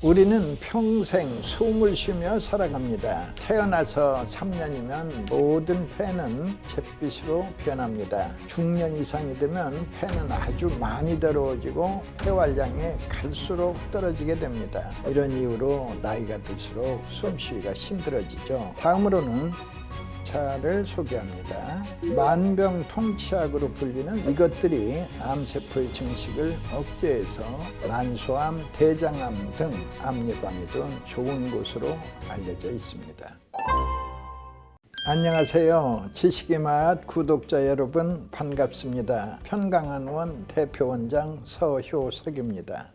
우리는 평생 숨을 쉬며 살아갑니다. 태어나서 3년이면 모든 폐는 잿빛으로 변합니다. 중년 이상이 되면 폐는 아주 많이 더러워지고 폐활량이 갈수록 떨어지게 됩니다. 이런 이유로 나이가 들수록 숨쉬기가 힘들어지죠. 다음으로는 차를 소개합니다. 만병통치약으로 불리는 이것들이 암세포의 증식을 억제해서 만소암, 대장암 등 암 예방에도 좋은 것으로 알려져 있습니다. 안녕하세요. 지식의 맛 구독자 여러분 반갑습니다. 편강한원 대표원장 서효석입니다.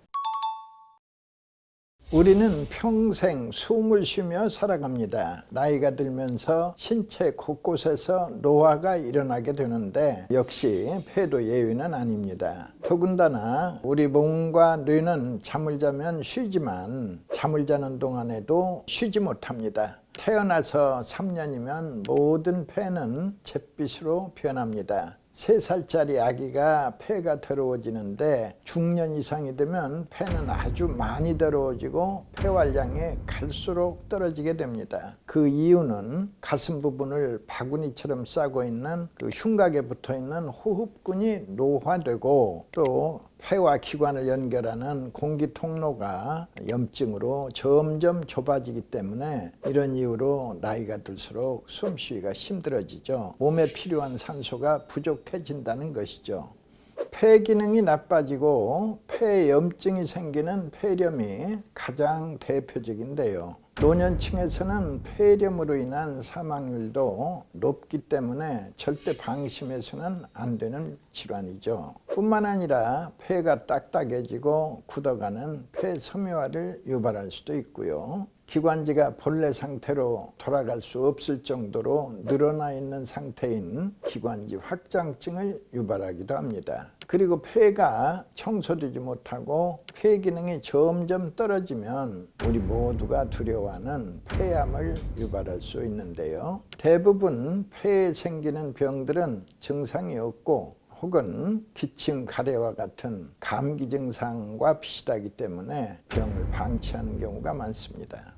우리는 평생 숨을 쉬며 살아갑니다. 나이가 들면서 신체 곳곳에서 노화가 일어나게 되는데 역시 폐도 예외는 아닙니다. 더군다나 우리 몸과 뇌는 잠을 자면 쉬지만 잠을 자는 동안에도 쉬지 못합니다. 태어나서 3년이면 모든 폐는 잿빛으로 변합니다. 3살짜리 아기가 폐가 더러워지는데 중년 이상이 되면 폐는 아주 많이 더러워지고 폐활량이 갈수록 떨어지게 됩니다. 그 이유는 가슴 부분을 바구니처럼 싸고 있는 그 흉곽에 붙어있는 호흡근이 노화되고 또 폐와 기관을 연결하는 공기 통로가 염증으로 점점 좁아지기 때문에 이런 이유로 나이가 들수록 숨쉬기가 힘들어지죠. 몸에 필요한 산소가 부족해진다는 것이죠. 폐 기능이 나빠지고 폐 염증이 생기는 폐렴이 가장 대표적인데요. 노년층에서는 폐렴으로 인한 사망률도 높기 때문에 절대 방심해서는 안 되는 질환이죠. 뿐만 아니라 폐가 딱딱해지고 굳어가는 폐섬유화를 유발할 수도 있고요. 기관지가 본래 상태로 돌아갈 수 없을 정도로 늘어나 있는 상태인 기관지 확장증을 유발하기도 합니다. 그리고 폐가 청소되지 못하고 폐 기능이 점점 떨어지면 우리 모두가 두려워하는 폐암을 유발할 수 있는데요. 대부분 폐에 생기는 병들은 증상이 없고 혹은 기침, 가래와 같은 감기 증상과 비슷하기 때문에 병을 방치하는 경우가 많습니다.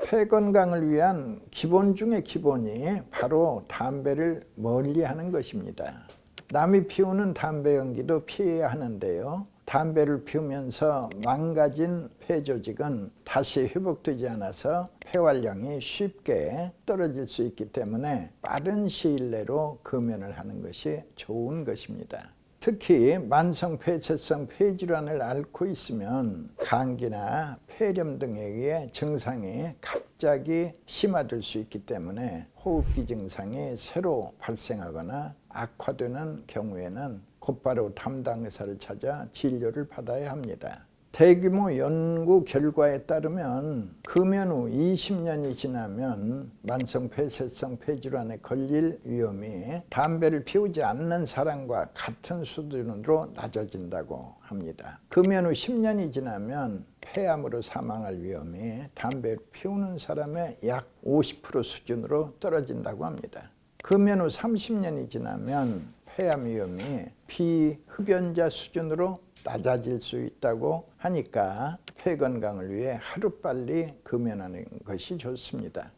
폐 건강을 위한 기본 중의 기본이 바로 담배를 멀리하는 것입니다. 남이 피우는 담배 연기도 피해야 하는데요. 담배를 피우면서 망가진 폐 조직은 다시 회복되지 않아서 폐활량이 쉽게 떨어질 수 있기 때문에 빠른 시일 내로 금연을 하는 것이 좋은 것입니다. 특히 만성 폐쇄성 폐질환을 앓고 있으면 감기나 폐렴 등에 의해 증상이 갑자기 심화될 수 있기 때문에 호흡기 증상이 새로 발생하거나 악화되는 경우에는 곧바로 담당 의사를 찾아 진료를 받아야 합니다. 대규모 연구 결과에 따르면 금연 후 20년이 지나면 만성 폐쇄성 폐질환에 걸릴 위험이 담배를 피우지 않는 사람과 같은 수준으로 낮아진다고 합니다. 금연 후 10년이 지나면 폐암으로 사망할 위험이 담배를 피우는 사람의 약 50% 수준으로 떨어진다고 합니다. 금연 후 30년이 지나면 폐암 위험이 비흡연자 수준으로 낮아질 수 있다고 하니까 폐 건강을 위해 하루빨리 금연하는 것이 좋습니다.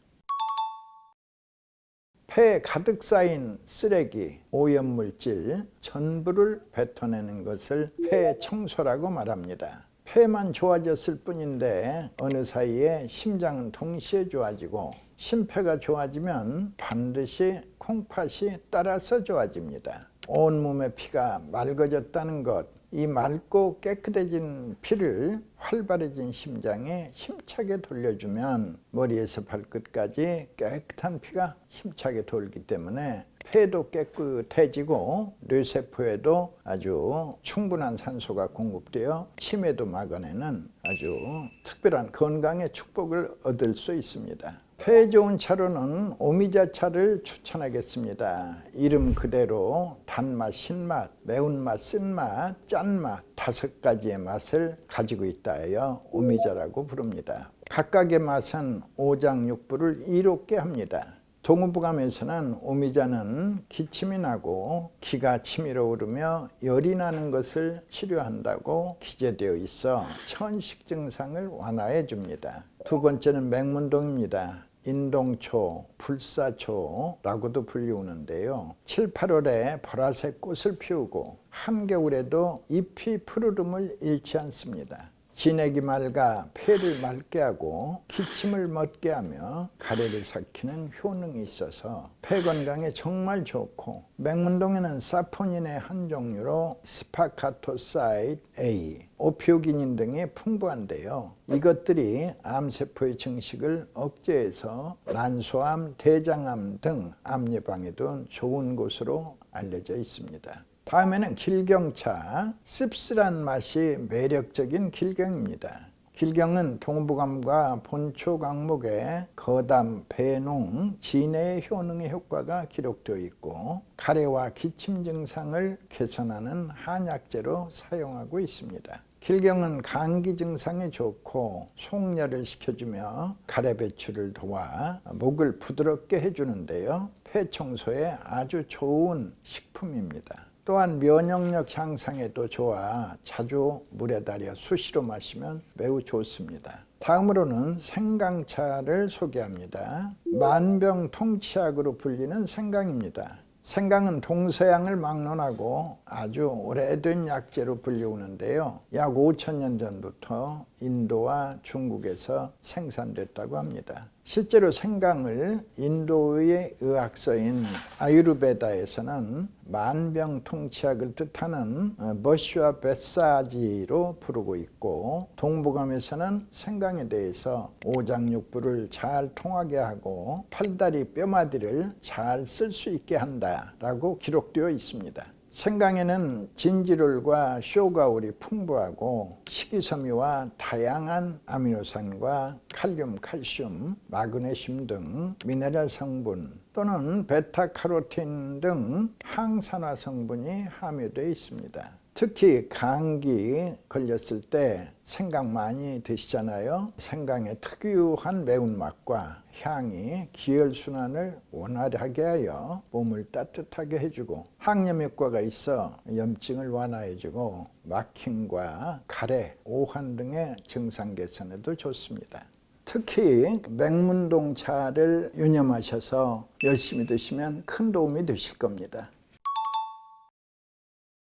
폐에 가득 쌓인 쓰레기, 오염물질 전부를 뱉어내는 것을 폐 청소라고 말합니다. 폐만 좋아졌을 뿐인데 어느 사이에 심장은 동시에 좋아지고 심폐가 좋아지면 반드시 콩팥이 따라서 좋아집니다. 온몸의 피가 맑아졌다는 것, 이 맑고 깨끗해진 피를 활발해진 심장에 힘차게 돌려주면 머리에서 발끝까지 깨끗한 피가 힘차게 돌기 때문에 폐도 깨끗해지고 뇌세포에도 아주 충분한 산소가 공급되어 치매도 막아내는 아주 특별한 건강의 축복을 얻을 수 있습니다. 폐에 좋은 차로는 오미자차를 추천하겠습니다. 이름 그대로 단맛, 신맛, 매운맛, 쓴맛, 짠맛 5가지의 맛을 가지고 있다 하여 오미자라고 부릅니다. 각각의 맛은 오장육부를 이롭게 합니다. 동의보감에서는 오미자는 기침이 나고 기가 치밀어 오르며 열이 나는 것을 치료한다고 기재되어 있어 천식 증상을 완화해 줍니다. 두 번째는 맹문동입니다. 인동초, 불사초라고도 불리우는데요. 7, 8월에 보라색 꽃을 피우고 한겨울에도 잎이 푸르름을 잃지 않습니다. 진액이 맑아 폐를 맑게 하고 기침을 멎게 하며 가래를 삭히는 효능이 있어서 폐 건강에 정말 좋고, 맹문동에는 사포닌의 한 종류로 스파카토사이드 A, 오피오기닌 등이 풍부한데요. 이것들이 암세포의 증식을 억제해서 난소암, 대장암 등 암 예방에도 좋은 것으로 알려져 있습니다. 다음에는 길경차, 씁쓸한 맛이 매력적인 길경입니다. 길경은 동의보감과 본초 강목에 거담, 배농, 진해의 효능의 효과가 기록되어 있고 가래와 기침 증상을 개선하는 한약재로 사용하고 있습니다. 길경은 감기 증상에 좋고 속열을 식혀주며 가래 배출을 도와 목을 부드럽게 해주는데요. 폐 청소에 아주 좋은 식품입니다. 또한 면역력 향상에도 좋아 자주 물에 달여 수시로 마시면 매우 좋습니다. 다음으로는 생강차를 소개합니다. 만병통치약으로 불리는 생강입니다. 생강은 동서양을 막론하고 아주 오래된 약재로 불리우는데요. 약 5,000년 전부터 인도와 중국에서 생산됐다고 합니다. 실제로 생강을 인도의 의학서인 아유르베다에서는 만병통치약을 뜻하는 머쉬와 베사지로 부르고 있고, 동의보감에서는 생강에 대해서 오장육부를 잘 통하게 하고 팔다리 뼈마디를 잘 쓸 수 있게 한다라고 기록되어 있습니다. 생강에는 진지롤과 쇼가올이 풍부하고 식이섬유와 다양한 아미노산과 칼륨, 칼슘, 마그네슘 등 미네랄 성분 또는 베타카로틴 등 항산화 성분이 함유되어 있습니다. 특히 감기 걸렸을 때 생강 많이 드시잖아요. 생강의 특유한 매운맛과 향이 기혈순환을 원활하게 하여 몸을 따뜻하게 해주고 항염 효과가 있어 염증을 완화해주고 막힘과 가래, 오한 등의 증상 개선에도 좋습니다. 특히 맹문동차를 유념하셔서 열심히 드시면 큰 도움이 되실 겁니다.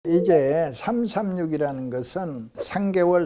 이제 336이라는 것은 3개월,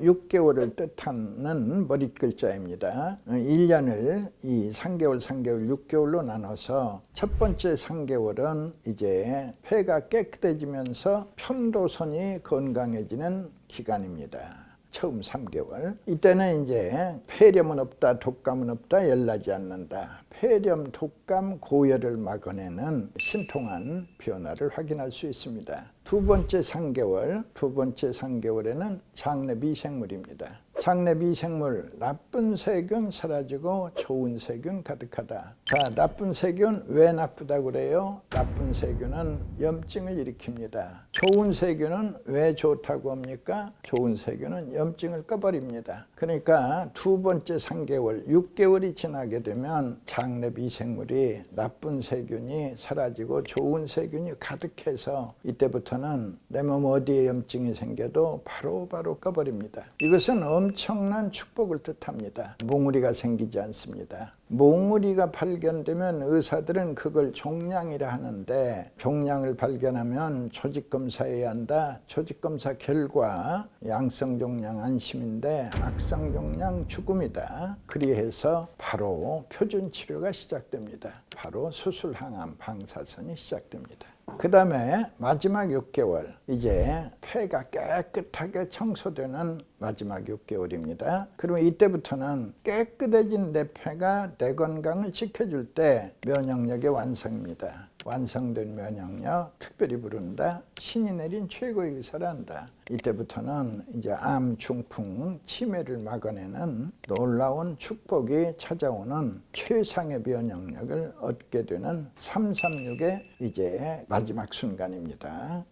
6개월을 뜻하는 머릿글자입니다. 1년을 이 3개월, 6개월로 나눠서 첫 번째 3개월은 이제 폐가 깨끗해지면서 편도선이 건강해지는 기간입니다. 처음 3개월. 이때는 이제 폐렴은 없다, 독감은 없다, 열나지 않는다. 폐렴, 독감, 고열을 막아내는 신통한 변화를 확인할 수 있습니다. 두 번째 3개월에는 장내 미생물입니다. 장내 미생물, 나쁜 세균 사라지고 좋은 세균 가득하다. 자, 나쁜 세균 왜 나쁘다고 그래요? 나쁜 세균은 염증을 일으킵니다. 좋은 세균은 왜 좋다고 합니까? 좋은 세균은 염증을 꺼버립니다. 그러니까 두 번째 3개월, 6개월이 지나게 되면 장내 미생물이 나쁜 세균이 사라지고 좋은 세균이 가득해서 이때부터는 내 몸 어디에 염증이 생겨도 바로바로 꺼버립니다. 이것은 엄청난 축복을 뜻합니다. 몽우리가 생기지 않습니다. 몽우리가 발견되면 의사들은 그걸 종양이라 하는데, 종양을 발견하면 조직검사해야 한다. 조직검사 결과 양성종양 안심인데 악성종양 죽음이다. 그리해서 바로 표준치료가 시작됩니다. 바로 수술항암 방사선이 시작됩니다. 그 다음에 마지막 6개월, 이제 폐가 깨끗하게 청소되는 마지막 6개월입니다. 그러면 이때부터는 깨끗해진 내 폐가 내 건강을 지켜줄 때 면역력의 완성입니다. 완성된 면역력, 특별히 부른다. 신이 내린 최고의 의사를 한다. 이때부터는 이제 암, 중풍, 치매를 막아내는 놀라운 축복이 찾아오는 최상의 면역력을 얻게 되는 336의 이제 마지막 순간입니다.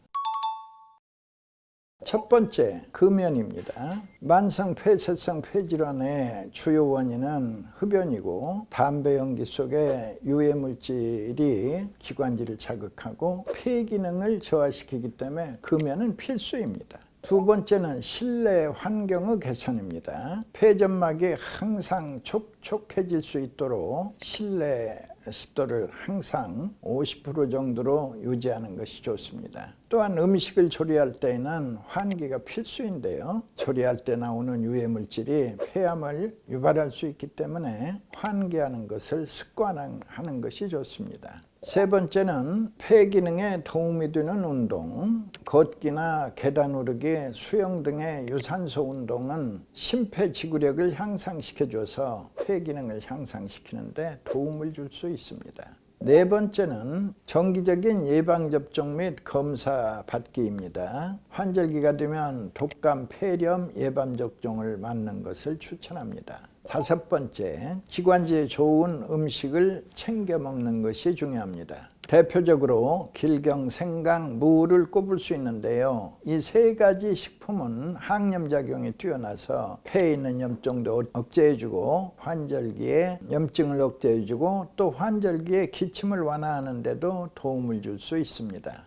첫 번째, 금연입니다. 만성 폐쇄성 폐질환의 주요 원인은 흡연이고 담배 연기 속에 유해 물질이 기관지를 자극하고 폐 기능을 저하시키기 때문에 금연은 필수입니다. 두 번째는 실내 환경의 개선입니다. 폐점막이 항상 촉촉해질 수 있도록 실내 습도를 항상 50% 정도로 유지하는 것이 좋습니다. 또한 음식을 조리할 때에는 환기가 필수인데요. 조리할 때 나오는 유해 물질이 폐암을 유발할 수 있기 때문에 환기하는 것을 습관화하는 것이 좋습니다. 세 번째는 폐 기능에 도움이 되는 운동, 걷기나 계단 오르기, 수영 등의 유산소 운동은 심폐지구력을 향상시켜줘서 폐 기능을 향상시키는데 도움을 줄 수 있습니다. 네 번째는 정기적인 예방접종 및 검사 받기입니다. 환절기가 되면 독감, 폐렴 예방접종을 맞는 것을 추천합니다. 다섯 번째, 기관지에 좋은 음식을 챙겨 먹는 것이 중요합니다. 대표적으로 길경, 생강, 무를 꼽을 수 있는데요. 이 세 가지 식품은 항염작용이 뛰어나서 폐에 있는 염증도 억제해주고 환절기에 염증을 억제해주고 또 환절기에 기침을 완화하는 데도 도움을 줄 수 있습니다.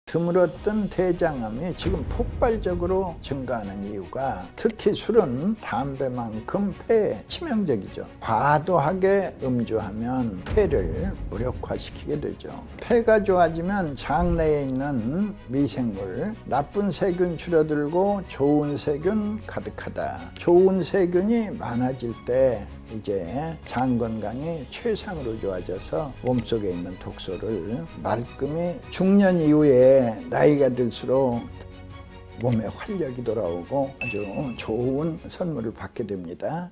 드물었던 대장암이 지금 폭발적으로 증가하는 이유가 특히 술은 담배만큼 폐에 치명적이죠. 과도하게 음주하면 폐를 무력화시키게 되죠. 폐가 좋아지면 장내에 있는 미생물, 나쁜 세균 줄어들고 좋은 세균 가득하다. 좋은 세균이 많아질 때 이제 장 건강이 최상으로 좋아져서 몸속에 있는 독소를 말끔히 중년 이후에 나이가 들수록 몸에 활력이 돌아오고 아주 좋은 선물을 받게 됩니다.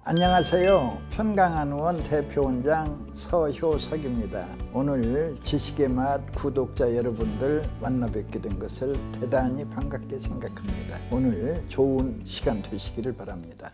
안녕하세요. 편강한의원 대표원장 서효석입니다. 오늘 지식의 맛 구독자 여러분들 만나 뵙게 된 것을 대단히 반갑게 생각합니다. 오늘 좋은 시간 되시기를 바랍니다.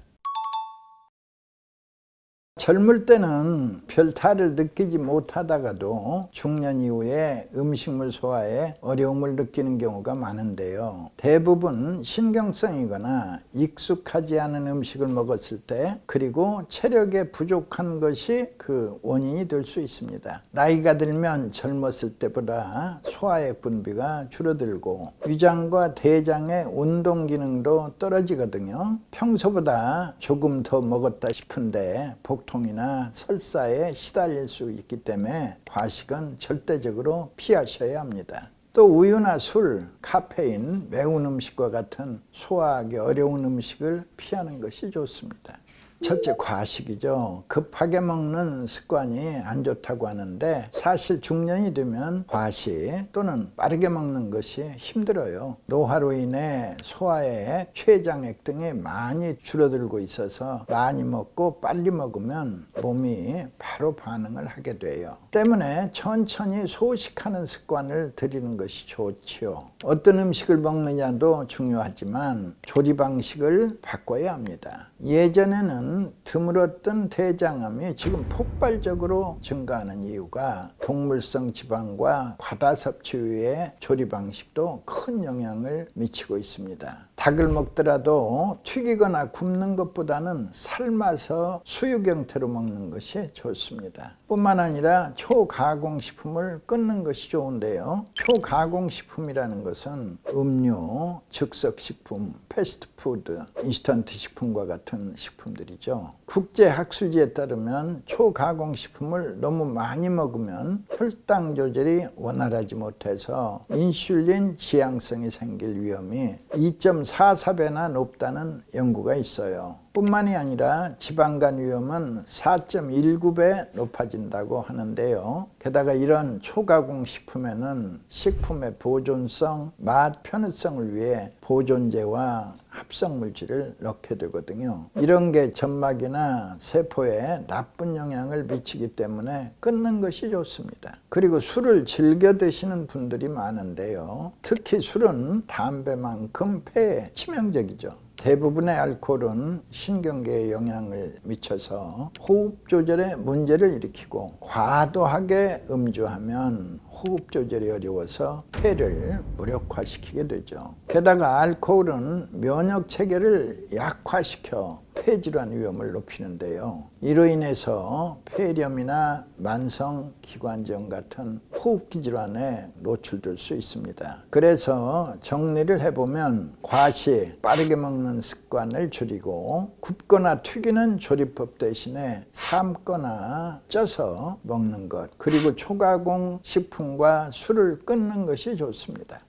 젊을 때는 별 탈을 느끼지 못하다가도 중년 이후에 음식물 소화에 어려움을 느끼는 경우가 많은데요. 대부분 신경성이거나 익숙하지 않은 음식을 먹었을 때 그리고 체력에 부족한 것이 그 원인이 될 수 있습니다. 나이가 들면 젊었을 때보다 소화액 분비가 줄어들고 위장과 대장의 운동 기능도 떨어지거든요. 평소보다 조금 더 먹었다 싶은데 복통이나 설사에 시달릴 수 있기 때문에 과식은 절대적으로 피하셔야 합니다. 또 우유나 술, 카페인, 매운 음식과 같은 소화하기 어려운 음식을 피하는 것이 좋습니다. 첫째, 과식이죠. 급하게 먹는 습관이 안 좋다고 하는데 사실 중년이 되면 과식 또는 빠르게 먹는 것이 힘들어요. 노화로 인해 소화액, 췌장액 등이 많이 줄어들고 있어서 많이 먹고 빨리 먹으면 몸이 바로 반응을 하게 돼요. 때문에 천천히 소식하는 습관을 들이는 것이 좋지요. 어떤 음식을 먹느냐도 중요하지만 조리 방식을 바꿔야 합니다. 예전에는 드물었던 대장암이 지금 폭발적으로 증가하는 이유가 동물성 지방과 과다 섭취 외에 조리 방식도 큰 영향을 미치고 있습니다. 닭을 먹더라도 튀기거나 굽는 것보다는 삶아서 수육 형태로 먹는 것이 좋습니다. 뿐만 아니라 초가공식품을 끊는 것이 좋은데요. 초가공식품이라는 것은 음료, 즉석식품, 패스트푸드, 인스턴트 식품과 같은 식품들이죠. 국제학술지에 따르면 초가공식품을 너무 많이 먹으면 혈당 조절이 원활하지 못해서 인슐린 지향성이 생길 위험이 2.44배나 높다는 연구가 있어요. 뿐만이 아니라 지방간 위험은 4.19배 높아진다고 하는데요. 게다가 이런 초가공 식품에는 식품의 보존성, 맛, 편의성을 위해 보존제와 합성물질을 넣게 되거든요. 이런 게 점막이나 세포에 나쁜 영향을 미치기 때문에 끊는 것이 좋습니다. 그리고 술을 즐겨 드시는 분들이 많은데요. 특히 술은 담배만큼 폐에 치명적이죠. 대부분의 알코올은 신경계에 영향을 미쳐서 호흡 조절에 문제를 일으키고, 과도하게 음주하면 호흡 조절이 어려워서 폐를 무력화시키게 되죠. 게다가 알코올은 면역 체계를 약화시켜 폐질환 위험을 높이는데요. 이로 인해서 폐렴이나 만성 기관지염 같은 호흡기 질환에 노출될 수 있습니다. 그래서 정리를 해보면, 과시, 빠르게 먹는 습관을 줄이고, 굽거나 튀기는 조리법 대신에 삶거나 쪄서 먹는 것, 그리고 초가공 식품과 술을 끊는 것이 좋습니다.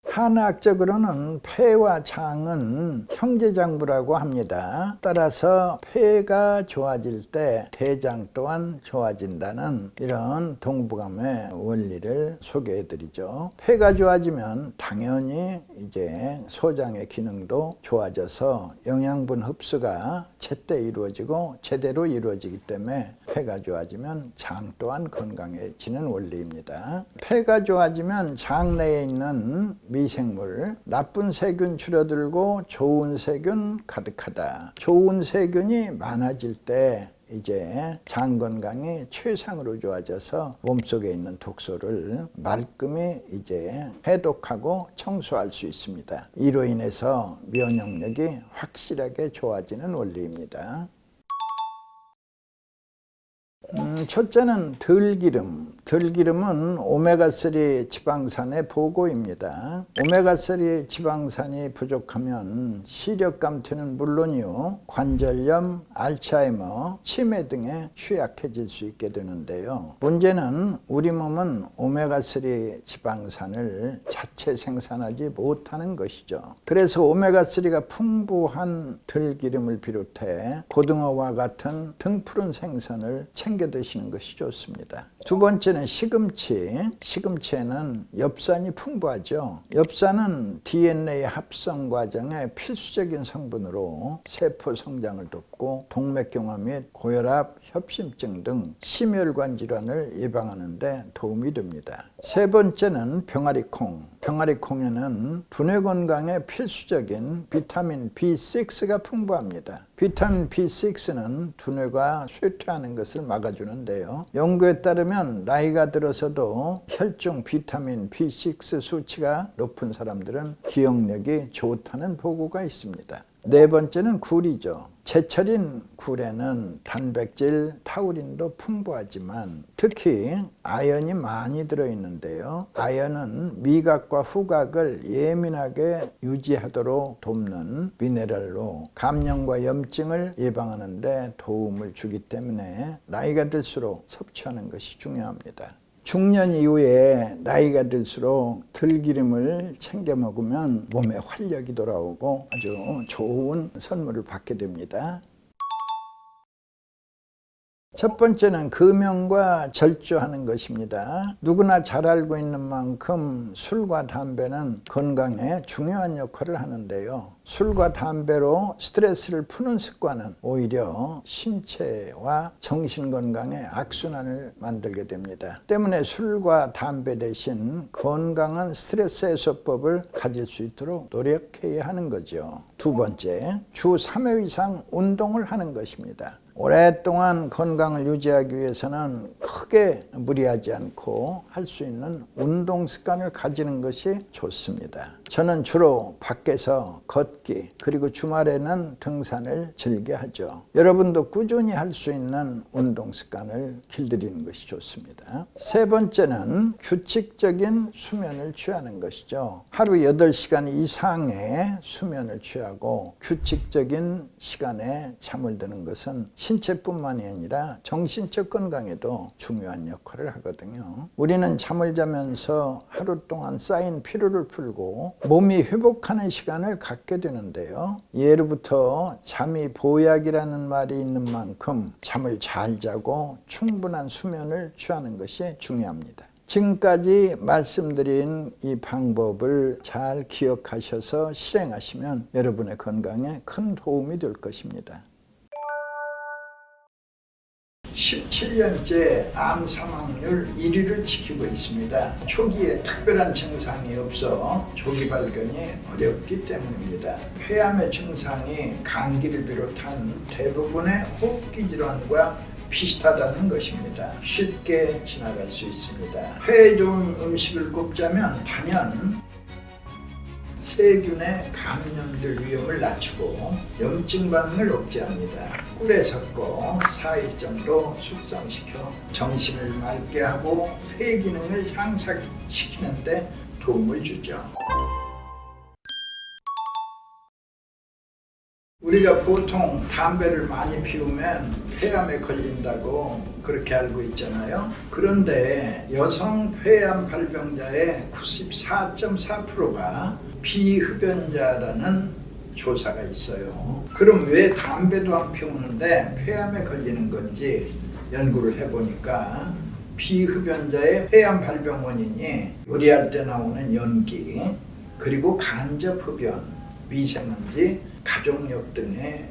한의학적으로는 폐와 장은 형제장부라고 합니다. 따라서 폐가 좋아질 때 대장 또한 좋아진다는 이런 동부감의 원리를 소개해드리죠. 폐가 좋아지면 당연히 이제 소장의 기능도 좋아져서 영양분 흡수가 제때 이루어지고 제대로 이루어지기 때문에 폐가 좋아지면 장 또한 건강해지는 원리입니다. 폐가 좋아지면 장 내에 있는 미생물, 나쁜 세균 줄어들고 좋은 세균 가득하다. 좋은 세균이 많아질 때 이제 장 건강이 최상으로 좋아져서 몸속에 있는 독소를 말끔히 이제 해독하고 청소할 수 있습니다. 이로 인해서 면역력이 확실하게 좋아지는 원리입니다. 첫째는 들기름. 들기름은 오메가3 지방산의 보고입니다. 오메가3 지방산이 부족하면 시력 감퇴는 물론이요, 관절염, 알츠하이머, 치매 등에 취약해질 수 있게 되는데요. 문제는 우리 몸은 오메가3 지방산을 자체 생산하지 못하는 것이죠. 그래서 오메가3가 풍부한 들기름을 비롯해 고등어와 같은 등푸른 생선을 챙겨 드시는 것이 좋습니다. 두 번째는 시금치. 시금치에는 엽산이 풍부하죠. 엽산은 DNA 합성 과정의 필수적인 성분으로 세포 성장을 돕고 동맥경화 및 고혈압, 협심증 등 심혈관 질환을 예방하는 데 도움이 됩니다. 세 번째는 병아리콩. 병아리콩에는 두뇌 건강에 필수적인 비타민 B6가 풍부합니다. 비타민 B6는 두뇌가 쇠퇴하는 것을 막아주는데요. 연구에 따르면 나이가 들어서도 혈중 비타민 B6 수치가 높은 사람들은 기억력이 좋다는 보고가 있습니다. 네 번째는 굴이죠. 제철인 굴에는 단백질, 타우린도 풍부하지만 특히 아연이 많이 들어있는데요. 아연은 미각과 후각을 예민하게 유지하도록 돕는 미네랄로 감염과 염증을 예방하는 데 도움을 주기 때문에 나이가 들수록 섭취하는 것이 중요합니다. 중년 이후에 나이가 들수록 들기름을 챙겨 먹으면 몸에 활력이 돌아오고 아주 좋은 선물을 받게 됩니다. 첫 번째는 금연과 절주하는 것입니다. 누구나 잘 알고 있는 만큼 술과 담배는 건강에 중요한 역할을 하는데요. 술과 담배로 스트레스를 푸는 습관은 오히려 신체와 정신 건강에 악순환을 만들게 됩니다. 때문에 술과 담배 대신 건강한 스트레스 해소법을 가질 수 있도록 노력해야 하는 거죠. 두 번째, 주 3회 이상 운동을 하는 것입니다. 오랫동안 건강을 유지하기 위해서는 크게 무리하지 않고 할 수 있는 운동 습관을 가지는 것이 좋습니다. 저는 주로 밖에서 걷기, 그리고 주말에는 등산을 즐겨 하죠. 여러분도 꾸준히 할 수 있는 운동 습관을 길들이는 것이 좋습니다. 세 번째는 규칙적인 수면을 취하는 것이죠. 하루 8시간 이상의 수면을 취하고 규칙적인 시간에 잠을 드는 것은 신체뿐만이 아니라 정신적 건강에도 중요한 역할을 하거든요. 우리는 잠을 자면서 하루 동안 쌓인 피로를 풀고 몸이 회복하는 시간을 갖게 되는데요. 예로부터 잠이 보약이라는 말이 있는 만큼 잠을 잘 자고 충분한 수면을 취하는 것이 중요합니다. 지금까지 말씀드린 이 방법을 잘 기억하셔서 실행하시면 여러분의 건강에 큰 도움이 될 것입니다. 쉽지 17년째 암 사망률 1위를 지키고 있습니다. 초기에 특별한 증상이 없어 조기 발견이 어렵기 때문입니다. 폐암의 증상이 감기를 비롯한 대부분의 호흡기 질환과 비슷하다는 것입니다. 쉽게 지나갈 수 있습니다. 폐에 좋은 음식을 꼽자면 단연 세균의 감염될 위험을 낮추고 염증 반응을 억제합니다. 꿀에 섞어 4일 정도 숙성시켜 정신을 맑게 하고 폐 기능을 향상시키는 데 도움을 주죠. 우리가 보통 담배를 많이 피우면 폐암에 걸린다고 그렇게 알고 있잖아요. 그런데 여성 폐암 발병자의 94.4%가 비흡연자라는 조사가 있어요. 그럼 왜 담배도 안 피우는데 폐암에 걸리는 건지 연구를 해보니까 비흡연자의 폐암 발병 원인이 요리할 때 나오는 연기, 그리고 간접 흡연, 미세먼지, 가족력 등의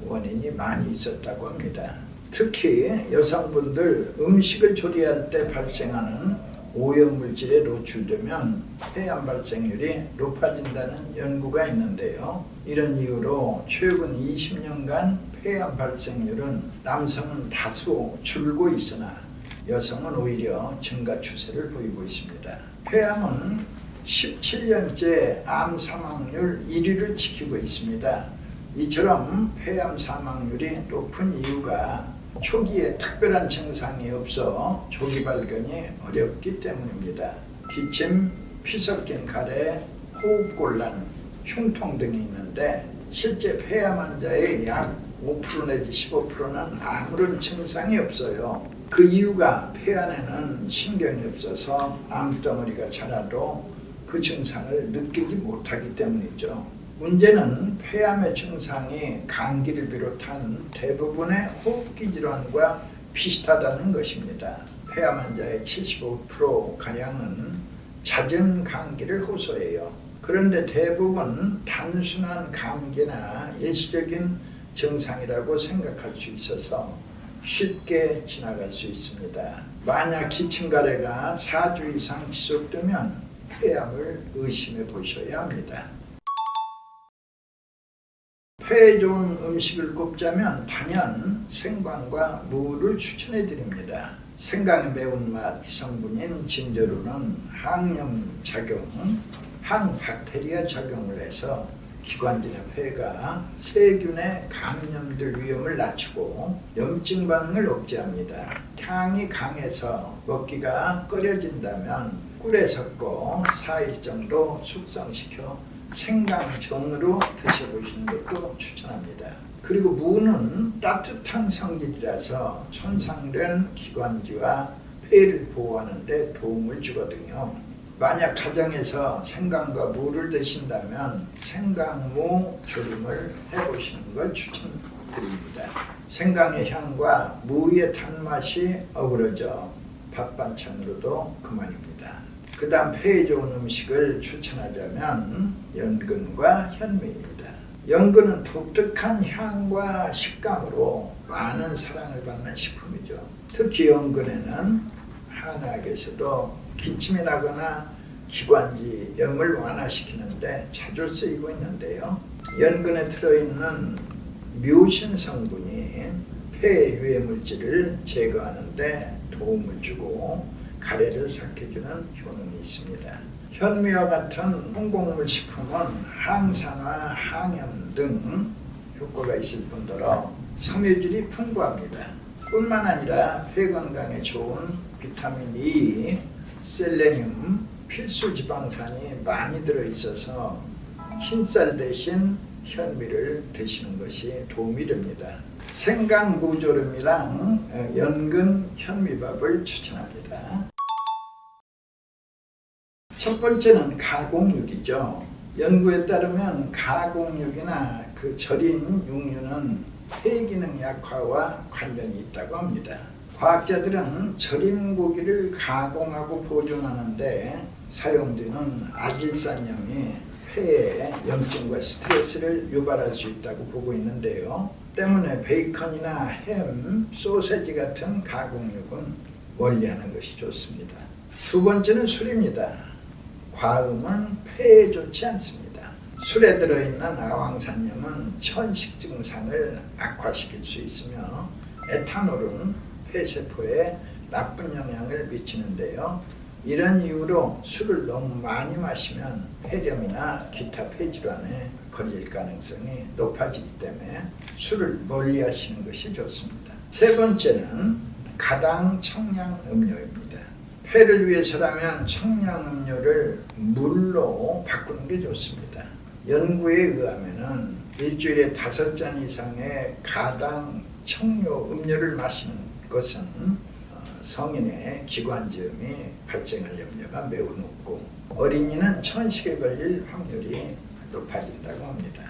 원인이 많이 있었다고 합니다. 특히 여성분들 음식을 조리할 때 발생하는 오염물질에 노출되면 폐암 발생률이 높아진다는 연구가 있는데요. 이런 이유로 최근 20년간 폐암 발생률은 남성은 다소 줄고 있으나 여성은 오히려 증가 추세를 보이고 있습니다. 폐암은 17년째 암 사망률 1위를 지키고 있습니다. 이처럼 폐암 사망률이 높은 이유가 초기에 특별한 증상이 없어 조기 발견이 어렵기 때문입니다. 기침, 피 섞인 가래, 호흡곤란, 흉통 등이 있는데 실제 폐암 환자의 약 5% 내지 15%는 아무런 증상이 없어요. 그 이유가 폐 안에는 신경이 없어서 암덩어리가 자라도 그 증상을 느끼지 못하기 때문이죠. 문제는 폐암의 증상이 감기를 비롯한 대부분의 호흡기 질환과 비슷하다는 것입니다. 폐암 환자의 75%가량은 잦은 감기를 호소해요. 그런데 대부분 단순한 감기나 일시적인 증상이라고 생각할 수 있어서 쉽게 지나갈 수 있습니다. 만약 기침가래가 4주 이상 지속되면 폐암을 의심해 보셔야 합니다. 폐에 좋은 음식을 꼽자면 단연 생강과 무를 추천해 드립니다. 생강의 매운맛 성분인 진저루는 항염작용, 항박테리아 작용을 해서 기관지나 폐가 세균의 감염될 위험을 낮추고 염증 반응을 억제합니다. 향이 강해서 먹기가 꺼려진다면 꿀에 섞어 4일 정도 숙성시켜 생강정으로 드셔보시는 것도 추천합니다. 그리고 무는 따뜻한 성질이라서 손상된 기관지와 폐를 보호하는 데 도움을 주거든요. 만약 가정에서 생강과 무를 드신다면 생강무 조림을 해보시는 걸 추천드립니다. 생강의 향과 무의 단맛이 어우러져 밥 반찬으로도 그만입니다. 그 다음 폐에 좋은 음식을 추천하자면 연근과 현미입니다. 연근은 독특한 향과 식감으로 많은 사랑을 받는 식품이죠. 특히 연근에는 한의학에서도 기침이 나거나 기관지염을 완화시키는데 자주 쓰이고 있는데요. 연근에 들어있는 뮤신 성분이 폐의 유해물질을 제거하는 데 도움을 주고 가래를 삭혀주는 효능이 있습니다. 현미와 같은 홍곡물 식품은 항산화, 항염 등 효과가 있을 뿐더러 섬유질이 풍부합니다. 뿐만 아니라 폐 건강에 좋은 비타민 E, 셀레늄, 필수 지방산이 많이 들어있어서 흰쌀 대신 현미를 드시는 것이 도움이 됩니다. 생강 무조림이랑 연근 현미밥을 추천합니다. 첫 번째는 가공육이죠. 연구에 따르면 가공육이나 절인 육류는 폐 기능 약화와 관련이 있다고 합니다. 과학자들은 절인 고기를 가공하고 보존하는데 사용되는 아질산염이 폐에 염증과 스트레스를 유발할 수 있다고 보고 있는데요. 때문에 베이컨이나 햄, 소세지 같은 가공육은 멀리하는 것이 좋습니다. 두 번째는 술입니다. 과음은 폐에 좋지 않습니다. 술에 들어있는 아황산염은 천식 증상을 악화시킬 수 있으며 에탄올은 폐세포에 나쁜 영향을 미치는데요. 이런 이유로 술을 너무 많이 마시면 폐렴이나 기타 폐질환에 걸릴 가능성이 높아지기 때문에 술을 멀리 하시는 것이 좋습니다. 세 번째는 가당 청량 음료입니다. 폐를 위해서라면 청량 음료를 물로 바꾸는 게 좋습니다. 연구에 의하면은 일주일에 5잔 이상의 가당 청료 음료를 마시는 것은 성인의 기관지염이 발생할 염려가 매우 높고 어린이는 천식에 걸릴 확률이 높아진다고 합니다.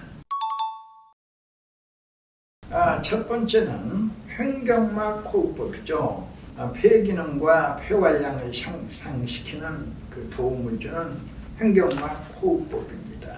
첫 번째는 횡격막 호흡법이죠. 폐기능과 폐활량을 향상시키는 그 도움을 주는 횡격막 호흡법입니다.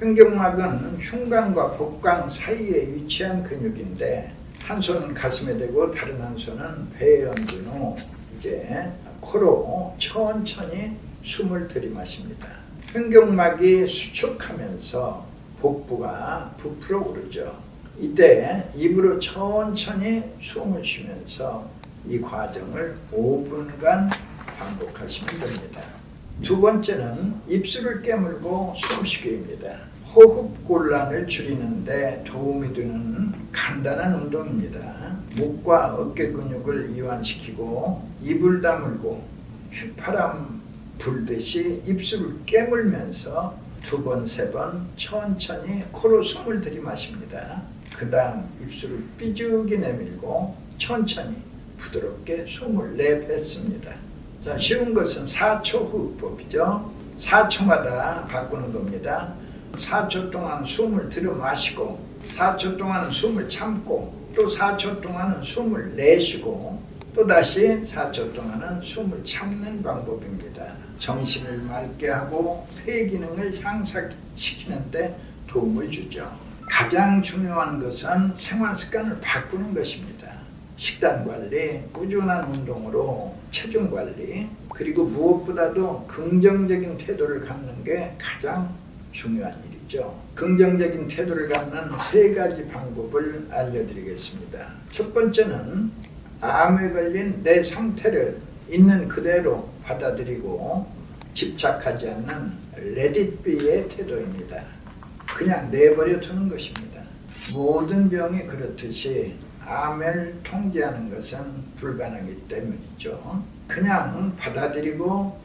횡격막은 흉곽과 복강 사이에 위치한 근육인데 한 손은 가슴에 대고 다른 한 손은 배에 얹은 후 이제 코로 천천히 숨을 들이마십니다. 횡격막이 수축하면서 복부가 부풀어 오르죠. 이때 입으로 천천히 숨을 쉬면서 이 과정을 5분간 반복하시면 됩니다. 두 번째는 입술을 깨물고 숨쉬기입니다. 호흡곤란을 줄이는데 도움이 되는 간단한 운동입니다. 목과 어깨 근육을 이완시키고 입을 다물고 휘파람 불듯이 입술을 깨물면서 2번, 3번 천천히 코로 숨을 들이마십니다. 그 다음 입술을 삐죽이 내밀고 천천히 부드럽게 숨을 내뱉습니다. 자, 쉬운 것은 4초 호흡법이죠. 4초마다 바꾸는 겁니다. 4초 동안 숨을 들여 마시고 4초 동안 숨을 참고 또 4초 동안은 숨을 내쉬고 또 다시 4초 동안은 숨을 참는 방법입니다. 정신을 맑게 하고 폐 기능을 향상시키는 데 도움을 주죠. 가장 중요한 것은 생활 습관을 바꾸는 것입니다. 식단 관리, 꾸준한 운동으로 체중 관리, 그리고 무엇보다도 긍정적인 태도를 갖는 게 가장 중요한 일이죠. 긍정적인 태도를 갖는 3가지 방법을 알려드리겠습니다. 첫 번째는 암에 걸린 내 상태를 있는 그대로 받아들이고 집착하지 않는 Let it be의 태도입니다. 그냥 내버려 두는 것입니다. 모든 병이 그렇듯이 암을 통제하는 것은 불가능하기 때문이죠. 그냥 받아들이고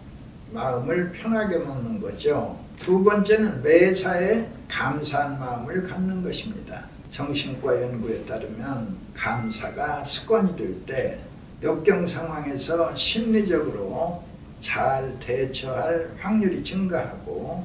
마음을 편하게 먹는 거죠. 두 번째는 매사에 감사한 마음을 갖는 것입니다. 정신과 연구에 따르면 감사가 습관이 될 때 역경 상황에서 심리적으로 잘 대처할 확률이 증가하고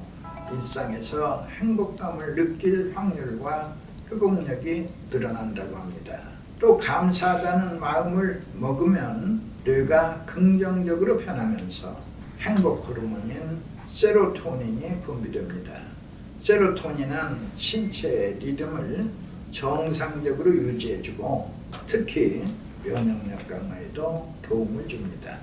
일상에서 행복감을 느낄 확률과 회복력이 늘어난다고 합니다. 또 감사하다는 마음을 먹으면 뇌가 긍정적으로 변하면서 행복 호르몬인 세로토닌이 분비됩니다. 세로토닌은 신체의 리듬을 정상적으로 유지해주고 특히 면역력 강화에도 도움을 줍니다.